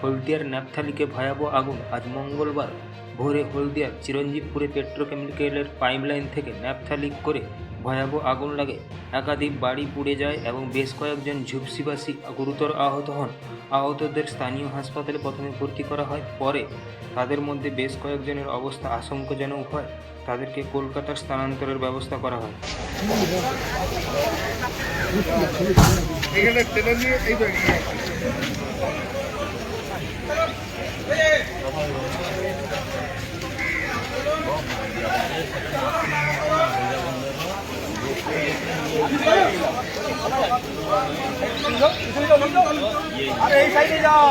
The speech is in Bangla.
হলদিয়ার ন্যাপথালিকে ভয়াবহ আগুন। আজ মঙ্গলবার ভোরে হলদিয়ার চিরঞ্জীবপুরে পেট্রোকেমিক্যালের পাইপলাইন থেকে ন্যাপথালিক করে ভয়াবহ আগুন লাগে। একাধিক বাড়ি পুড়ে যায় এবং বেশ কয়েকজন ঝুপসিবাসী গুরুতর আহত হন। আহতদের স্থানীয় হাসপাতালে প্রথমে ভর্তি করা হয়, পরে তাদের মধ্যে বেশ কয়েকজনের অবস্থা আশঙ্কাজনক হয় তাদেরকে কলকাতার স্থানান্তরের ব্যবস্থা করা হয়। अरे এই সাইডে যাও।